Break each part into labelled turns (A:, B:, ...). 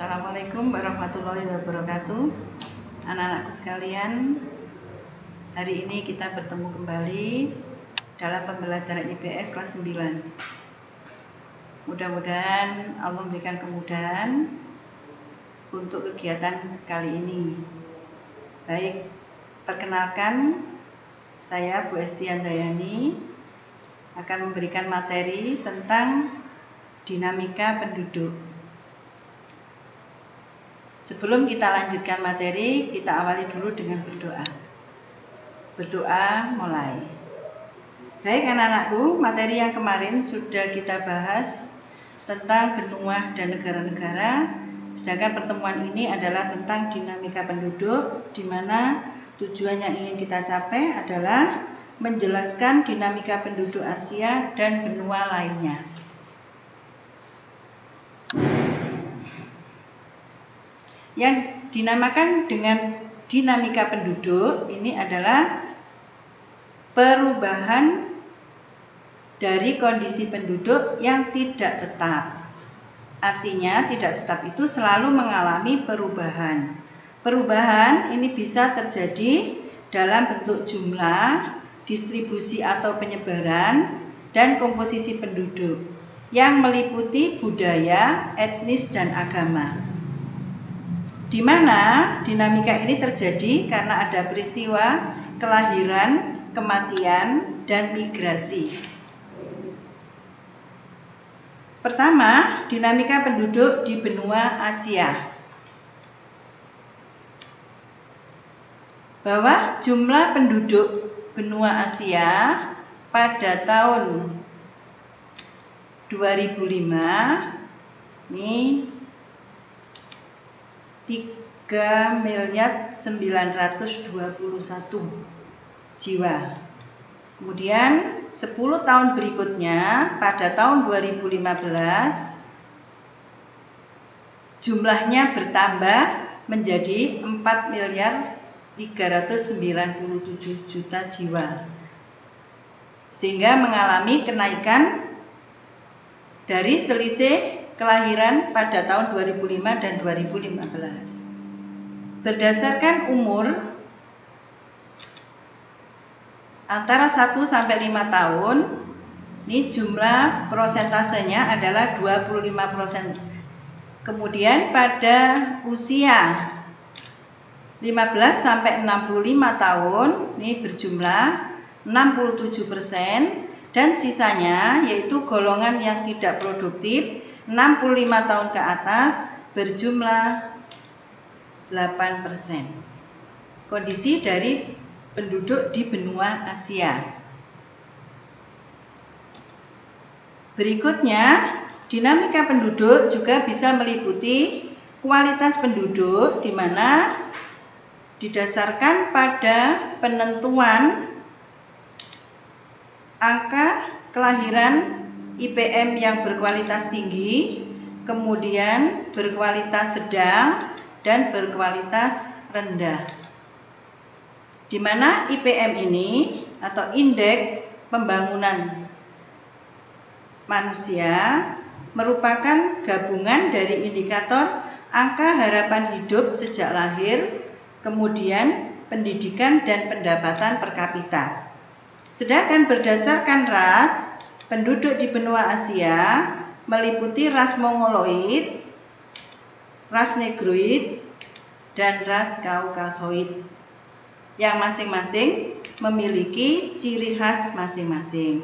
A: Assalamualaikum warahmatullahi wabarakatuh. Anak-anakku sekalian, hari ini kita bertemu kembali dalam pembelajaran IPS kelas 9. Mudah-mudahan Allah memberikan kemudahan untuk kegiatan kali ini. Baik, perkenalkan, saya Bu Esti Handayani akan memberikan materi tentang dinamika penduduk. Sebelum kita lanjutkan materi, kita awali dulu dengan berdoa. Berdoa mulai. Baik anak-anakku, materi yang kemarin sudah kita bahas tentang benua dan negara-negara. Sedangkan pertemuan ini adalah tentang dinamika penduduk, di mana tujuan yang ingin kita capai adalah menjelaskan dinamika penduduk Asia dan benua lainnya. Yang dinamakan dengan dinamika penduduk ini adalah perubahan dari kondisi penduduk yang tidak tetap. Artinya tidak tetap itu selalu mengalami perubahan. Perubahan ini bisa terjadi dalam bentuk jumlah, distribusi atau penyebaran, dan komposisi penduduk yang meliputi budaya, etnis, dan agama. Di mana dinamika ini terjadi karena ada peristiwa kelahiran, kematian, dan migrasi. Pertama, dinamika penduduk di benua Asia. Bahwa jumlah penduduk benua Asia pada tahun 2005 ini 3.921 jiwa. Kemudian 10 tahun berikutnya pada tahun 2015 jumlahnya bertambah menjadi 4.397.000.000 jiwa. Sehingga mengalami kenaikan dari selisih kelahiran pada tahun 2005 dan 2015. Berdasarkan umur antara 1 sampai 5 tahun, ini jumlah prosentasenya adalah 25%. Kemudian pada usia 15 sampai 65 tahun, ini berjumlah 67%, dan sisanya yaitu golongan yang tidak produktif 65 tahun ke atas berjumlah 8%. Kondisi dari penduduk di benua Asia. Berikutnya, dinamika penduduk juga bisa meliputi kualitas penduduk, di mana didasarkan pada penentuan angka kelahiran IPM yang berkualitas tinggi, kemudian berkualitas sedang, dan berkualitas rendah. Di mana IPM ini atau indeks pembangunan manusia merupakan gabungan dari indikator angka harapan hidup sejak lahir, kemudian pendidikan dan pendapatan per kapita. Sedangkan berdasarkan ras, penduduk di benua Asia meliputi ras Mongoloid, ras Negroid, dan ras Kaukasoid yang masing-masing memiliki ciri khas masing-masing.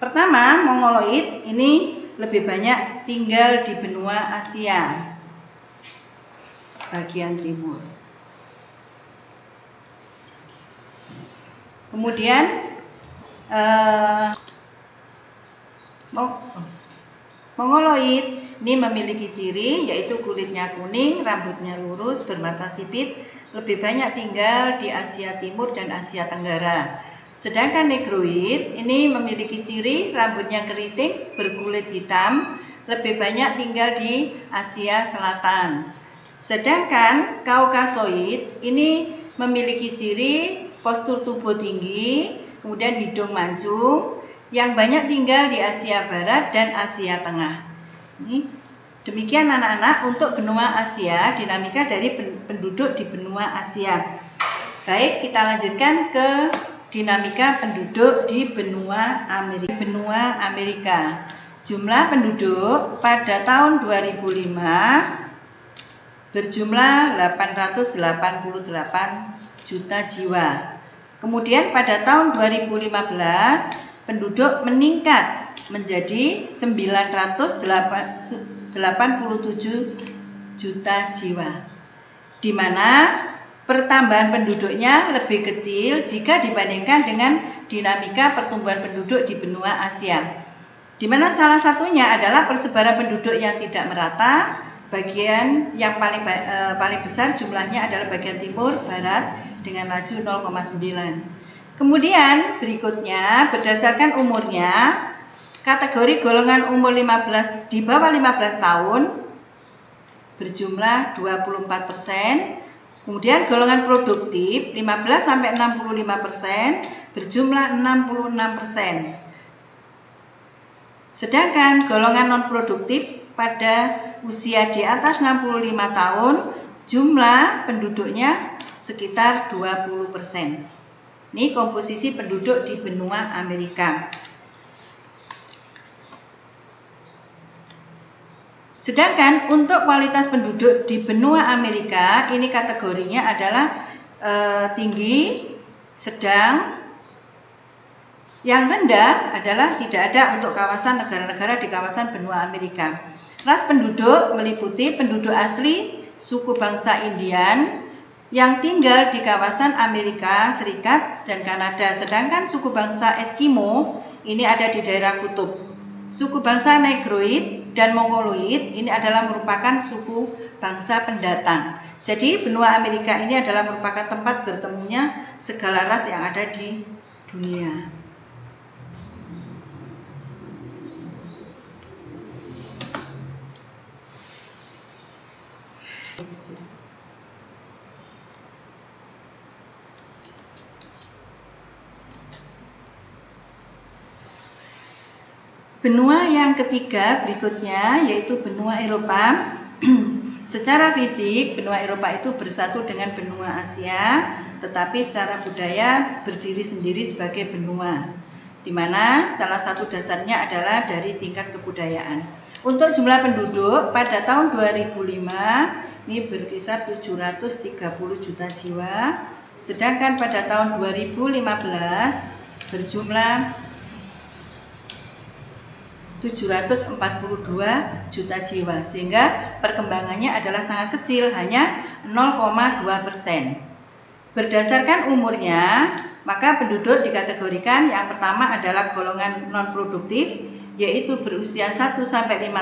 A: Pertama, Mongoloid ini lebih banyak tinggal di benua Asia bagian timur. Kemudian Mongoloid ini memiliki ciri yaitu kulitnya kuning, rambutnya lurus, bermata sipit, lebih banyak tinggal di Asia Timur dan Asia Tenggara. Sedangkan Negroid ini memiliki ciri rambutnya keriting, berkulit hitam, lebih banyak tinggal di Asia Selatan. Sedangkan Kaukasoid ini memiliki ciri postur tubuh tinggi, kemudian hidung mancung, yang banyak tinggal di Asia Barat dan Asia Tengah. Ini Demikian anak-anak untuk benua Asia, dinamika dari penduduk di benua Asia. Baik, kita lanjutkan ke dinamika penduduk di benua Amerika. Jumlah penduduk pada tahun 2005 berjumlah 888 juta jiwa. Kemudian pada tahun 2015 penduduk meningkat menjadi 987 juta jiwa, di mana pertambahan penduduknya lebih kecil jika dibandingkan dengan dinamika pertumbuhan penduduk di benua Asia, di mana salah satunya adalah persebaran penduduk yang tidak merata. Bagian yang paling besar jumlahnya adalah bagian timur barat dengan laju 0,9. Kemudian berikutnya berdasarkan umurnya, kategori golongan umur 15 di bawah 15 tahun berjumlah 24%. Kemudian golongan produktif 15 sampai 65% berjumlah 66%. Sedangkan golongan non produktif pada usia di atas 65 tahun jumlah penduduknya sekitar 20%. Ini komposisi penduduk di benua Amerika. Sedangkan untuk kualitas penduduk di benua Amerika, ini kategorinya adalah tinggi, sedang, yang rendah adalah tidak ada untuk kawasan negara-negara di kawasan benua Amerika. Ras penduduk meliputi penduduk asli suku bangsa Indian yang tinggal di kawasan Amerika Serikat dan Kanada. Sedangkan suku bangsa Eskimo ini ada di daerah kutub. Suku bangsa Negroid dan Mongoloid ini adalah merupakan suku bangsa pendatang. Jadi benua Amerika ini adalah merupakan tempat bertemunya segala ras yang ada di dunia. Benua yang ketiga berikutnya yaitu benua Eropa. Secara fisik benua Eropa itu bersatu dengan benua Asia, tetapi secara budaya berdiri sendiri sebagai benua, di mana salah satu dasarnya adalah dari tingkat kebudayaan. Untuk jumlah penduduk pada tahun 2005 ini berkisar 730 juta jiwa, sedangkan pada tahun 2015 berjumlah 742 juta jiwa, sehingga perkembangannya adalah sangat kecil, hanya 0,2%. Berdasarkan umurnya, maka penduduk dikategorikan yang pertama adalah golongan non-produktif, yaitu berusia 1-5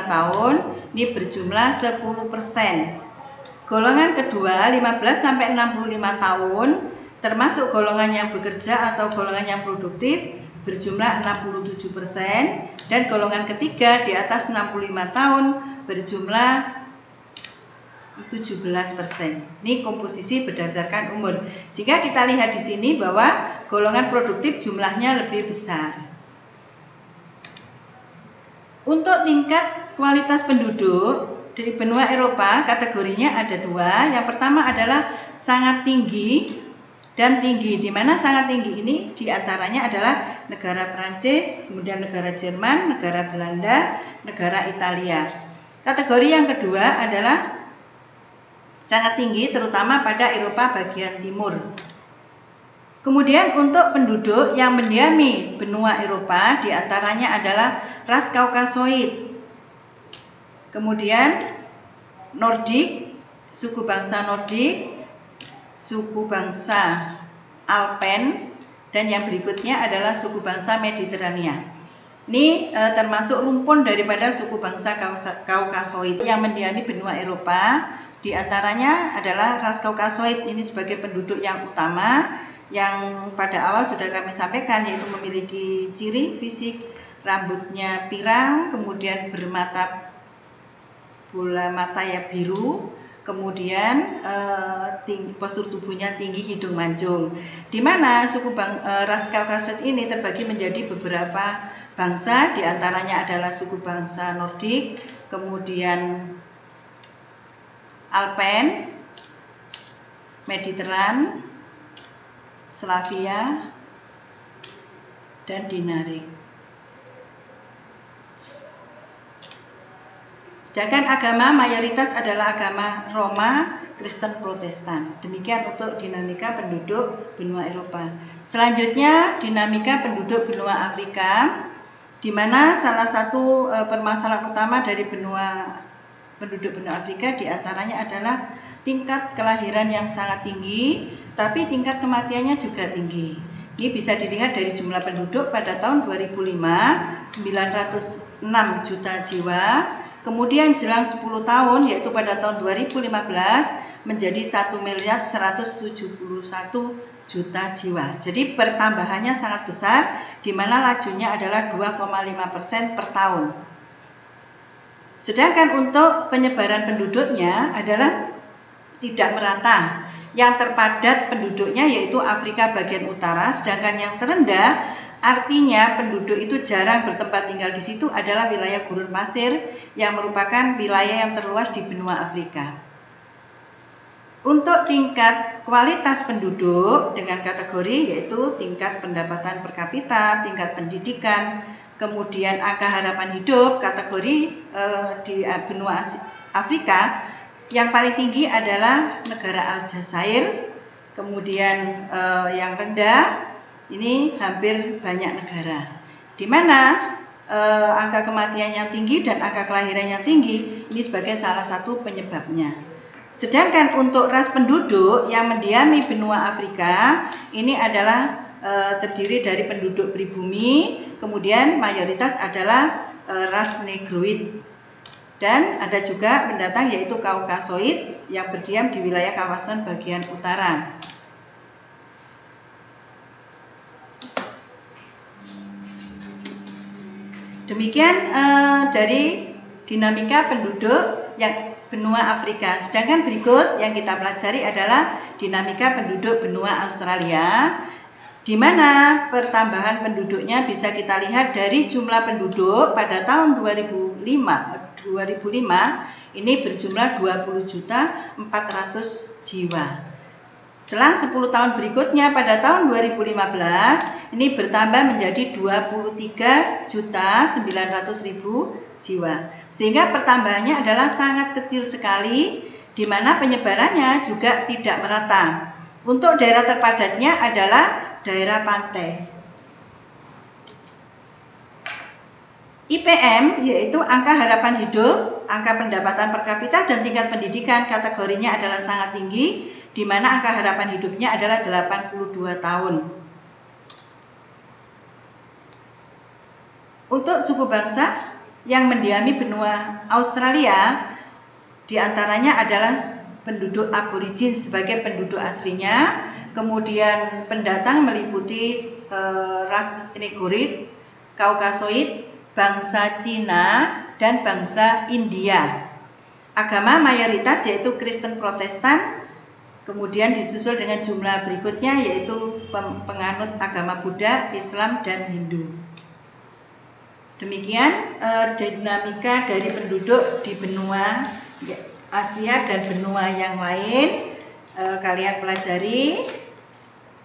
A: tahun, ini berjumlah 10%. Golongan kedua 15-65 tahun, termasuk golongan yang bekerja atau golongan yang produktif, berjumlah 67%, dan golongan ketiga di atas 65 tahun berjumlah 17%. Ini komposisi berdasarkan umur. Sehingga kita lihat di sini bahwa golongan produktif jumlahnya lebih besar. Untuk tingkat kualitas penduduk dari benua Eropa, kategorinya ada dua. Yang pertama adalah sangat tinggi dan tinggi, di mana sangat tinggi ini diantaranya adalah negara Prancis, kemudian negara Jerman, negara Belanda, negara Italia. Kategori yang kedua adalah sangat tinggi terutama pada Eropa bagian timur. Kemudian untuk penduduk yang mendiami benua Eropa diantaranya adalah ras Kaukasoid, kemudian Nordik, suku bangsa Nordik, suku bangsa Alpen, dan yang berikutnya adalah suku bangsa Mediterania. Ini termasuk rumpun daripada suku bangsa Kaukasoid yang mendiami benua Eropa. Di antaranya adalah ras Kaukasoid ini sebagai penduduk yang utama, yang pada awal sudah kami sampaikan, yaitu memiliki ciri fisik rambutnya pirang, kemudian bermata bola mata ya biru, kemudian postur tubuhnya tinggi, hidung mancung. Di mana ras Kaukasoid ini terbagi menjadi beberapa bangsa, diantaranya adalah suku bangsa Nordik, kemudian Alpen, Mediteran, Slavia, dan Dinaric. Sedangkan agama mayoritas adalah agama Roma, Kristen, Protestan. Demikian untuk dinamika penduduk benua Eropa. Selanjutnya dinamika penduduk benua Afrika, di mana salah satu permasalahan utama dari penduduk benua Afrika diantaranya adalah tingkat kelahiran yang sangat tinggi, tapi tingkat kematiannya juga tinggi. Ini bisa dilihat dari jumlah penduduk pada tahun 2005, 906 juta jiwa. Kemudian jelang 10 tahun, yaitu pada tahun 2015, menjadi 1.171 juta jiwa. Jadi pertambahannya sangat besar, di mana lajunya adalah 2,5% per tahun. Sedangkan untuk penyebaran penduduknya adalah tidak merata. Yang terpadat penduduknya yaitu Afrika bagian utara, sedangkan yang terendah artinya penduduk itu jarang bertempat tinggal di situ adalah wilayah gurun pasir yang merupakan wilayah yang terluas di benua Afrika. Untuk tingkat kualitas penduduk dengan kategori yaitu tingkat pendapatan per kapita, tingkat pendidikan, kemudian angka harapan hidup, kategori di benua Afrika yang paling tinggi adalah negara Aljazair, kemudian yang rendah ini hampir banyak negara, di mana angka kematian yang tinggi dan angka kelahiran yang tinggi ini sebagai salah satu penyebabnya. Sedangkan untuk ras penduduk yang mendiami benua Afrika ini adalah terdiri dari penduduk pribumi, kemudian mayoritas adalah ras Negroid, dan ada juga pendatang yaitu Kaukasoid yang berdiam di wilayah kawasan bagian utara. Demikian dari dinamika penduduk yang benua Afrika. Sedangkan berikut yang kita pelajari adalah dinamika penduduk benua Australia, di mana pertambahan penduduknya bisa kita lihat dari jumlah penduduk pada tahun 2005 ini berjumlah 20.400 jiwa. Selang 10 tahun berikutnya pada tahun 2015 ini bertambah menjadi 23.900.000 jiwa. Sehingga pertambahannya adalah sangat kecil sekali, di mana penyebarannya juga tidak merata. Untuk daerah terpadatnya adalah daerah pantai. IPM yaitu angka harapan hidup, angka pendapatan per kapita, dan tingkat pendidikan kategorinya adalah sangat tinggi, di mana angka harapan hidupnya adalah 82 tahun. Untuk suku bangsa yang mendiami benua Australia, diantaranya adalah penduduk aborigin sebagai penduduk aslinya, kemudian pendatang meliputi ras Negroid, Kaukasoid, bangsa Cina, dan bangsa India. Agama mayoritas yaitu Kristen Protestan, kemudian disusul dengan jumlah berikutnya yaitu penganut agama Buddha, Islam, dan Hindu. Demikian dinamika dari penduduk di benua Asia dan benua yang lain. Kalian pelajari,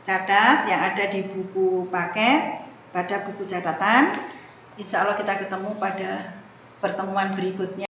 A: catat yang ada di buku paket, pada buku catatan. Insya Allah kita ketemu pada pertemuan berikutnya.